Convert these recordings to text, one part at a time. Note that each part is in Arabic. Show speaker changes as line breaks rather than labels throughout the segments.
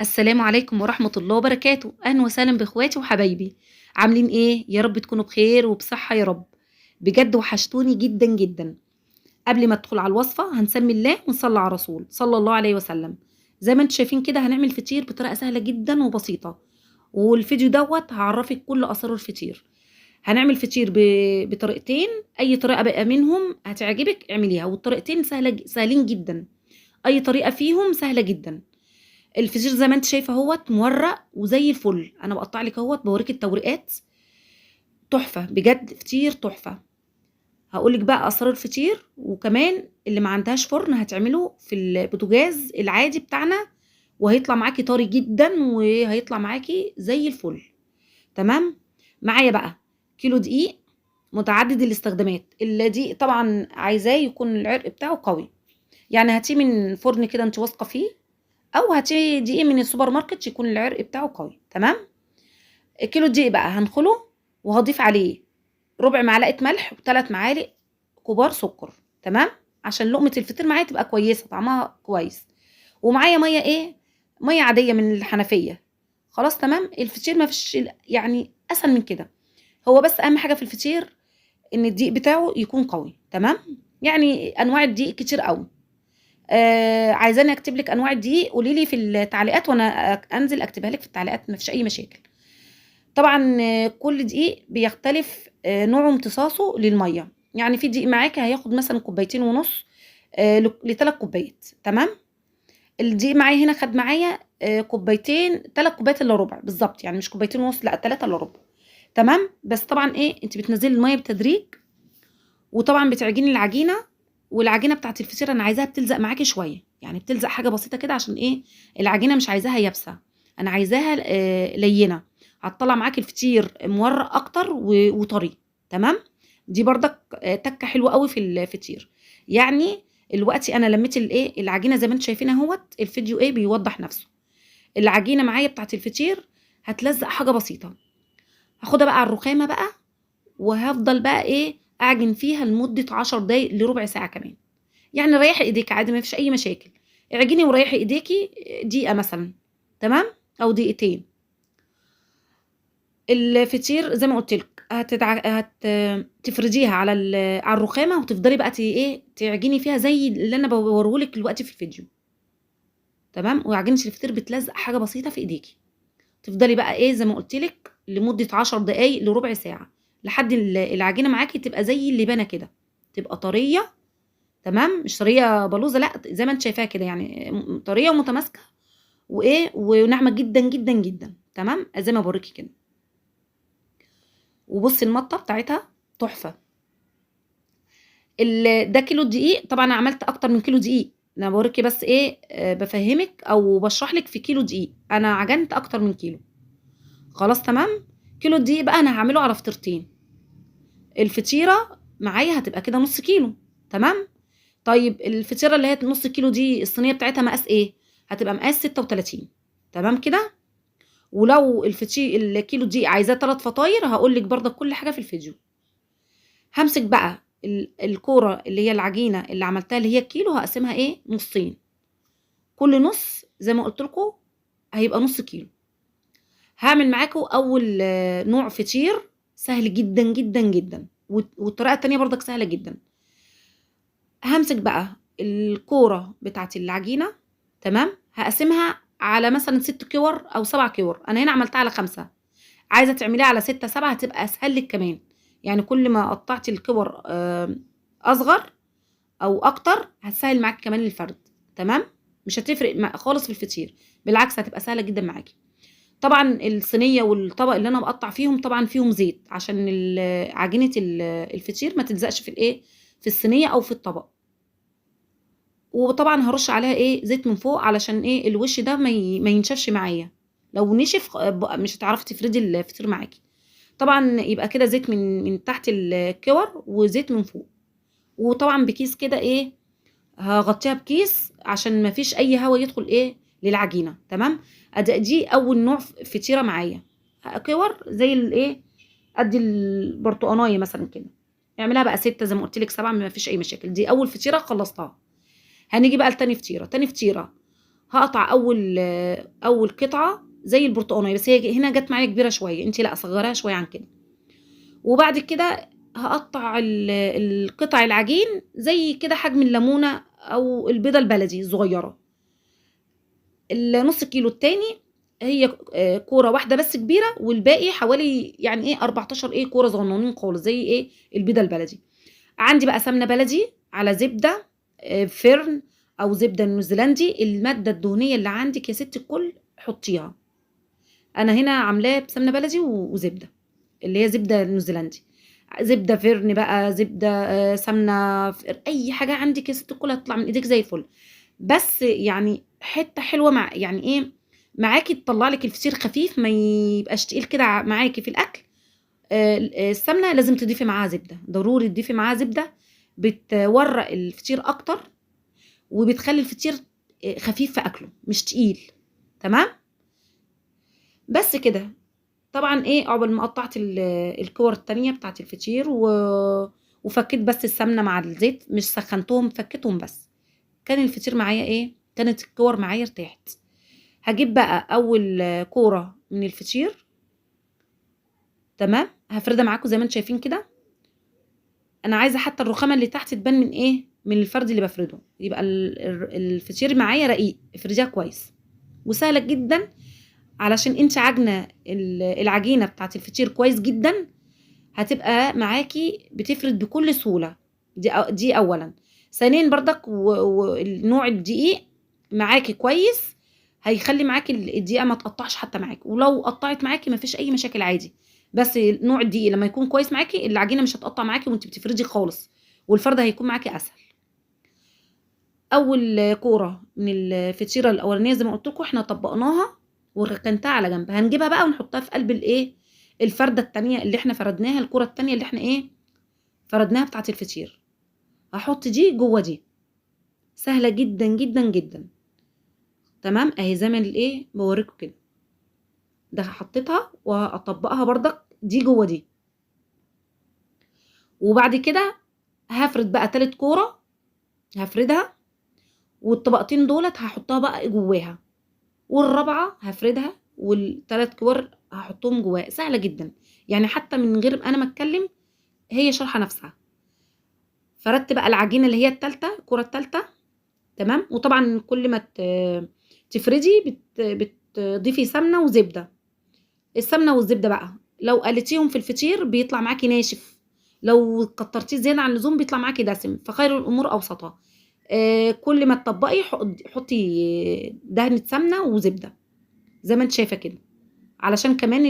السلام عليكم ورحمة الله وبركاته، أهلًا وسهلًا بإخواتي وحبايبي، عاملين إيه؟ يا رب تكونوا بخير وبصحة يا رب، بجد وحشتوني جدًا، جدًا. قبل ما أدخل على الوصفة هنسمي الله ونصلي على الرسول صلى الله عليه وسلم. زي ما أنتم شايفين كده هنعمل فطير بطريقة سهلة جدًا وبسيطة، والفيديو دوّة هاعرّفِك كل أسرار الفطير. هنعمل فطير بطريقتين، أي طريقة بقى منهم هتعجبِك اعمليها، والطريقتين سهلين جدًا، أي طريقة فيهم سهلة جدًا. الفطير زي ما أنتِ شايفة أهوّة مورّق وزي الفل، أنا باقطّع لِك أهوّة باورّيكِ التوريقات، تحفة بجد فطير تحفة. هاقول لِك بقى أسرار الفطير، وكمان اللي ما عندهاش فرن هتعمله في البوتاجاز العادي بتاعنا، وهيطلع معاكِ طري جدًا، وهيطلع معاكِ زي الفل، تمام؟ معايا بقى كيلو دقيق متعدد الاستخدامات، الدقيق طبعًا عايزاه يكون العرق بتاعه قوي، يعني هاتيه من فرن كده أنتِ واثقة فيه، أو هاتيه دقيق من السوبر ماركت يكون العرق بتاعه قوي، تمام؟ كيلو الدقيق بقى هانخله وهاضيف عليه ربع معلقة ملح و3 معالق كبار سكر، تمام؟ عشان لقمة الفطير معايا تبقى كويسة طعمها كويس، ومعايا مَيّة إيه، مَيّة عادية من الحنفية، خلاص تمام؟ الفطير ما فيش يعني أسهل من كده، هو بس أهم حاجة في الفطير إن الدقيق بتاعه يكون قوي، تمام؟ يعني أنواع الدقيق كتير أوي. عايزاني أكتب لِك أنواع الدقيق قولي لي في التعليقات وأنا أنزل أكتبها لِك في التعليقات ما فيش أي مشاكل. طبعًا كل دقيق بيختلف نوعه وامتصاصه للمَيّة، يعني في دقيق معاكِ هياخد مثلًا كوبايتين ونُص ل3 كوبايات، تمام؟ الدقيق معايا هنا خَد معايا كوبايتين 3 كوبايات إلا ربع بالضبط، يعني مش كوبايتين ونُص لأ 3 إلا ربع، تمام؟ بس طبعًا إيه، أنتِ بتنزّلي المَيّة بالتدريج، وطبعًا بتعجني العجينة، والعجينة بتاعة الفطيرة أنا عايزاها بتلزق معاكِ شوية، يعني بتلزق حاجة بسيطة كده عشان إيه، العجينة مش عايزاها يابسة، أنا عايزاها لينة، هتطلّع معاكِ الفطير مورّق أكتر وطري، تمام؟ دي برضك تَكّة حلوة أوي في الفطير، يعني دلوقتي أنا لمّيت الإيه، العجينة زي ما أنتم شايفين أهوّة، الفيديو إيه بيوضّح نَفْسه، العجينة معايا بتاعة الفطير هتلزق حاجة بسيطة، هاخدها بقى على الرخامة بقى وهافضل بقى إيه، أعجن فيها لمدة 10 دقايق لربع ساعة كمان، يعني ريّحي إيديكِ عادي ما فيش أي مشاكل، اعجني وريّحي إيديكِ دقيقة مثلًا، تمام، أو دقيقتين. الفطير زي ما قُلت لِك تفرديها على الرخامة وتفضلي بقى إيه، تعجني فيها زي اللي أنا باوريه لِك دلوقتي في الفيديو، تمام، وعجينة الفطير بتلزق حاجة بسيطة في إيديكِ. تفضلي بقى إيه، زي ما قُلت لِك لمدة 10 دقايق لربع ساعة، لحد العجينة معاكِ تبقى زي اللبانة كده، تبقى طرية، تمام، مش طرية بلوزة لأ، زي ما أنتِ شايفاها كده يعني طرية ومتماسكة وإيه، وناعمة جدًا، جدًا، جدًا، تمام، زي ما باوريكِ كده. وبُصّي المَطّة بتاعتها تحفة. ده كيلو الدقيق، طبعًا أنا عملت أكتر من كيلو دقيق، أنا باوريكِ بس إيه، بافهّمِك أو باشرح لِك في كيلو دقيق، أنا عجنت أكتر من كيلو، خلاص تمام؟ كيلو الدقيق بقى أنا هاعمله على فطيرتين. الفطيرة معايا هتبقى كده نُص كيلو، تمام؟ طيب الفطيرة اللي هي نُص كيلو دي الصينية بتاعتها مقاس إيه؟ هتبقى مقاس 36، تمام كده؟ ولو الكيلو دي عايزاه 3 فطاير هاقول لِك برضك كل حاجة في الفيديو. هامسك بقى الكورة اللي هي العجينة اللي عملتها اللي هي الكيلو هاقسمها إيه، نُصّين، كل نُص زي ما قُلت لكم هيبقى نُص كيلو. هاعمل معاكم أول نوع فطير سهل جدًا، جدًا، جدًا، والطريقة التانية برضك سهلة جدًا. هامسك بقى الكورة بتاعة العجينة، تمام، هاقسمها على مثلًا 6 كِوَر أو 7 كِوَر، أنا هنا عملتها على 5، عايزة تعمليها على 6، 7 هتبقى أسهل لِك كمان، يعني كل ما قطّعتِ الكِوَر أصغر أو أكتر هتسهّل معاكِ كمان الفرد، تمام، مش هتفرق خالص في الفطير، بالعكس هتبقى سهلة جدًا معاكِ. طبعًا الصينية والطبق اللي أنا باقطّع فيهم طبعًا فيهم زيت، عشان عجينة الفطير ما تلزقش في الإيه، في الصينية أو في الطبق. وطبعًا هارُش عليها إيه، زيت من فوق علشان إيه، الوش ده ما ينشفش معايا، لو نشف مش هتعرفي تفردي الفطير معاكِ. طبعًا يبقى كده زيت من تحت الكِوَر وزيت من فوق، وطبعًا بكيس كده إيه، هاغطّيها بكيس عشان ما فيش أي هوا يدخل إيه، للعجينة، تمام؟ دي أول نوع فطيرة معايا، كِوَر زي الإيه، قد البرتقاناية مثلًا كده، اعمليها بقى 6 زي ما قُلت لِك 7 ما فيش أي مشاكل، دي أول فطيرة خلّصتها. هنيجي بقى لتاني فطيرة، تاني فطيرة هقطع اول قطعه زي البرتقانيه، بس هي هنا جت معايا كبيره شويه، انت لا صغريها شويه عن كده. وبعد كده هقطع القطع العجين زي كده حجم الليمونه او البيضه البلدي الصغيره. النص كيلو التاني هي كوره واحده بس كبيره، والباقي حوالي يعني ايه 14 ايه كوره صغننين خالص زي ايه البيضه البلدي. عندي بقى سمنه بلدي على زبده فرن او زبده نيوزيلندي، الماده الدهنيه اللي عندك يا ست الكل حطيها. انا هنا عاملاه بسمنه بلدي وزبده اللي هي زبده نيوزيلندي، زبده فرن بقى، زبده سمنه اي حاجه عندك يا ست الكل هتطلع من ايديك زي الفل. بس يعني حته حلوه مع يعني ايه معاكي تطلع لك الفطير خفيف ما يبقاش تقيل كده معاكي في الاكل. السمنه لازم تضيفي معاها زبده، ضروري تضيفي معاها زبده، بتورق الفطير اكتر وبتخلي الفطير خفيف في اكله مش تقيل. تمام. بس كده. طبعا ايه عقبال ما قطعت الكور التانية بتاعت الفطير وفكيت بس السمنه مع الزيت، مش سخنتهم فكيتهم بس، كان الفطير معايا ايه، كانت الكور معايا ارتاحت. هجيب بقى اول كوره من الفطير. تمام. هفردها معاكم زي ما انتم شايفين كده. انا عايزه حتى الرخامه اللي تحت تبان من ايه من الفرد اللي بفرده، يبقى الفطير معايا رقيق. افرديها كويس وسهله جدا، علشان انت عجنه العجينه بتاعت الفطير كويس جدا، هتبقى معاكي بتفرد بكل سهوله. دي اولا. ثانيا بردك والنوع الدقيق معاكي كويس، هيخلي معاكي الدقيقه ما تقطعش حتى معاكي، ولو قطعت معاكي ما فيش اي مشاكل عادي. بس نوع الدقيق لما يكون كويس معاكي العجينه مش هتقطع معاكي وانت بتفردي خالص، والفرد هيكون معاكي اسهل. اول كوره من الفطيره الاولانيه زي ما قلت لكم احنا طبقناها وركنتها على جنب، هنجيبها بقى ونحطها في قلب الايه الفرده التانية اللي احنا فردناها، الكوره التانية اللي احنا ايه فردناها بتاعه الفطير. هحط دي جوه دي، سهله جدا جدا جدا. تمام اهي زي ما الايه بوريكم كده، ده حطيتها وهطبقها بردك دي جوه دي. وبعد كده هفرد بقى تالت كوره، هفردها والطبقتين دولت هحطها بقى جواها، والرابعه هفردها والثلاث كور هحطهم جواها. سهله جدا يعني حتى من غير انا ما اتكلم هي شرحه نفسها. فردت بقى العجينه اللي هي الثالثه الكوره الثالثه. تمام. وطبعا كل ما تفردي بتضيفي سمنه وزبده. السمنه والزبده بقى لو قلتيهم في الفطير بيطلع معاكي ناشف، لو كترتيه زياده عن اللزوم بيطلع معاكي دسم، فخير الامور اوسطها. كل ما تطبقي حطي دهنه سمنه وزبده زي ما انت شايفه كده، علشان كمان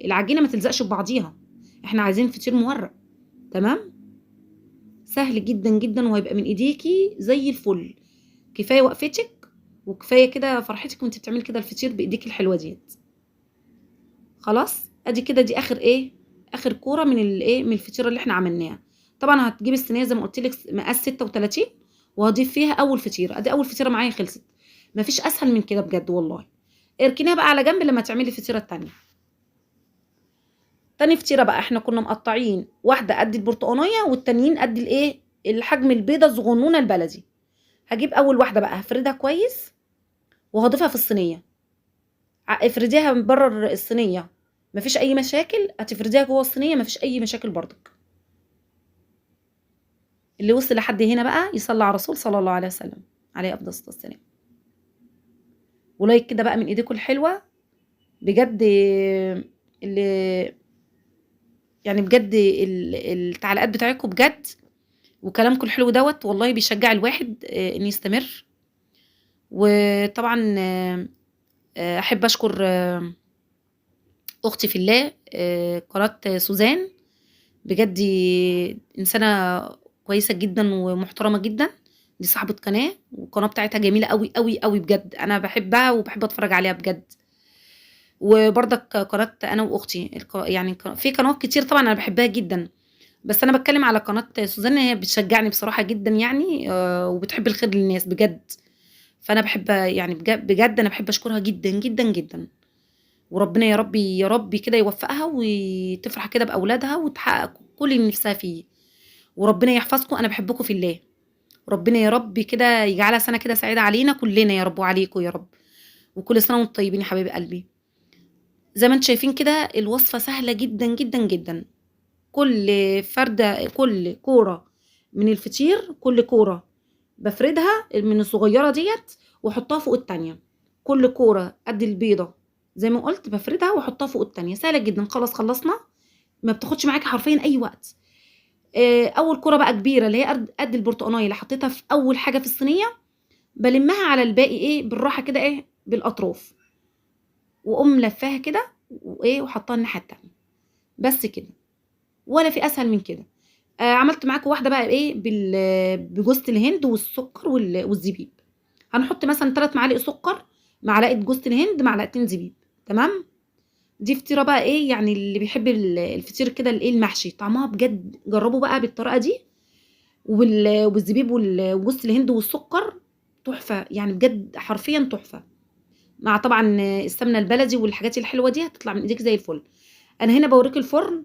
العجينه ما تلزقش ببعضيها، احنا عايزين فطير مورق. تمام. سهل جدا جدا وهيبقى من ايديكي زي الفل. كفايه وقفتك وكفايه كده فرحتك وانت بتعملي كده الفطير بايديك الحلوه ديت. خلاص ادي كده دي اخر ايه اخر كوره من الايه من الفطيره اللي احنا عملناها. طبعا هتجيبي الصينيه زي ما قلت لك مقاس 36 وهضيف فيها اول فطيره. ادي اول فطيره معايا خلصت، مفيش اسهل من كده بجد والله. اركنيها بقى على جنب لما تعملي الفطيره التانيه. تاني فطيره بقى احنا كنا مقطعين واحده قد البرتقانيه والتانيين قد الايه الحجم البيضه الصغنونه البلدي. هجيب اول واحده بقى هفردها كويس وهضيفها في الصينيه. افرديها من بره الصينيه مفيش اي مشاكل، هتفرديها جوه الصينيه مفيش اي مشاكل برضك. اللي وصل لحد هنا بقى يصلي على الرسول صلى الله عليه وسلم عليه افضل الصلاه والسلام. ولايك كده بقى من ايديكم الحلوه بجد. اللي يعني بجد التعليقات بتاعتكم بجد وكلامكم الحلو دوت والله بيشجع الواحد ان يستمر. وطبعا احب اشكر اختي في الله قناه سوزان، بجد انسانه كويسه جدا ومحترمه جدا. دي صاحبه قناه والقناه بتاعتها جميله قوي قوي قوي بجد، انا بحبها وبحب اتفرج عليها بجد. وبرضك قناه انا واختي يعني في قنوات كتير طبعا انا بحبها جدا، بس انا بتكلم على قناه سوزان، هي بتشجعني بصراحه جدا يعني وبتحب الخير للناس بجد. فانا بحب يعني بجد انا بحب اشكرها جدا جدا جدا. وربنا يا ربي يا ربي كده يوفقها وتفرح كده باولادها وتحقق كل اللي نفسها فيه. وربنا يحفظكم، انا بحبكم في الله. ربنا يا رب كده يجعلها سنة كده سعيدة علينا كلنا يا رب وعليكم يا رب، وكل سنة وانتم طيبين يا حبايب قلبي. زي ما انتم شايفين كده الوصفة سهلة جدًا، جدًا، جدًا. كل فردة كل كورة من الفطير، كل كورة بافردها من الصغيرة ديّة واحطها فوق التانية، كل كورة قد البيضة زي ما قُلت بافردها واحطها فوق التانية، سهلة جدًا. خلاص خلّصنا، ما بتاخدش معاكِ حرفيًا أي وقت. أول كورة بقى كبيرة اللي هي قد البرتقانية اللي حطيتها في أول حاجة في الصينية، بالمّها على الباقي إيه بالراحة كده إيه بالأطراف، وأقوم لافاها كده وإيه وحاطاها الناحية التانية، بس كده، ولا في أسهل من كده. عملت معاكم واحدة بقى إيه بجوزة الهند والسكر والزبيب. هنحط مثلًا 3 معالق سكر، معلقة جوزة الهند، معلقتين زبيب، تمام؟ دي فطيرة بقى إيه يعني اللي بيحب الفطير كده الإيه المحشي، طعمها بجد جربوا بقى بالطريقة دي والزبيب وجوزة الهند والسكر تحفة، يعني بجد حرفيًا تحفة. مع طبعًا السمنة البلدي والحاجات الحلوة دي هتطلع من إيديك زي الفل. أنا هنا باوريك الفرن،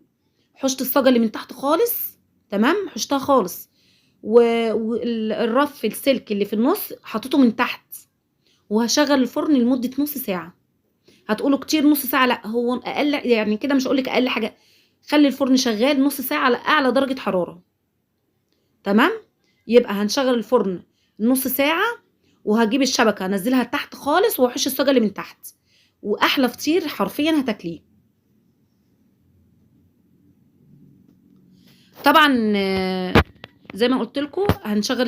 حُشت الصاجة اللي من تحت خالص، تمام، حُشتها خالص، الرف السلك اللي في النُص حطيته من تحت، وهاشغّل الفرن لمدة نُص ساعة. هتقولوا كتير نُص ساعة، لأ، هو أقل يعني كده مش هاقول لِك أقل حاجة، خلّي الفرن شغّال نُص ساعة على أعلى درجة حرارة، تمام، يبقى هنشغّل الفرن نُص ساعة، وهاجيب الشبكة أنزّلها لتحت خالص، وأحُش الصاجة اللي من تحت، وأحلى فطير حرفيًا هتاكليه. طبعًا زي ما قُلت لكم هنشغّل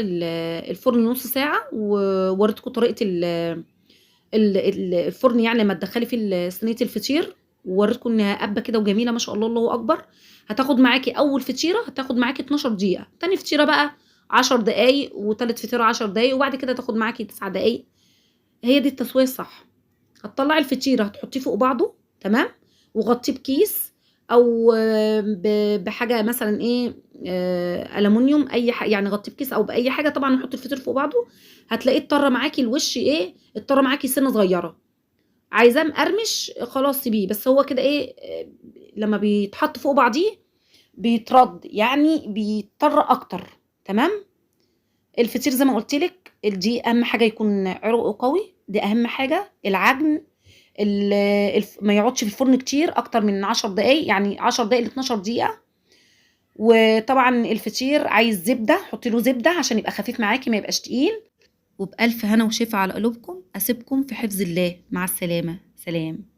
الفرن نُص ساعة، ووريتكم طريقة الفرن يعني لمّا تدخّلي فيه صينية الفطير، ووريتكم إنها قابة كده وجميلة ما شاء الله الله أكبر. هتاخد معاكِ أول فطيرة هتاخد معاكِ 12 دقيقة، تاني فطيرة بقى 10 دقايق، وتالت فطيرة 10 دقايق، وبعد كده تاخد معاكِ 9 دقايق. هي دي التسوية الصح. هتطلّعي الفطيرة هتحطيه فوق بعضه، تمام، وغطّيه بكيس أو بحاجة مثلًا إيه ألمونيوم يعني غطّيه بكيس أو بأي حاجة، طبعًا نحط الفطير فوق بعضه، هتلاقيه اتطرّى معاكِ الوش إيه، اتطرّى معاكِ سِنّة صغيّرة. عايزاه مقرمش خلاص سيبيه، بس هو كده إيه لمّا بيتحط فوق بعضيه بيترد، يعني بيتطرّى أكتر، تمام. الفطير زي ما قُلت لِك دي أهم حاجة يكون عرقه قوي، دي أهم حاجة. العجن ال ما يقعدش في الفرن كتير أكتر من 10 دقايق، يعني 10 دقايق ل12 دقيقة. وطبعًا الفطير عايز زبدة، حطّي له زبدة عشان يبقى خفيف معاكِ ما يبقاش تقيل. وبألف هنا وشفا على قلوبكم، أسيبكم في حفظ الله، مع السلامة، سلام.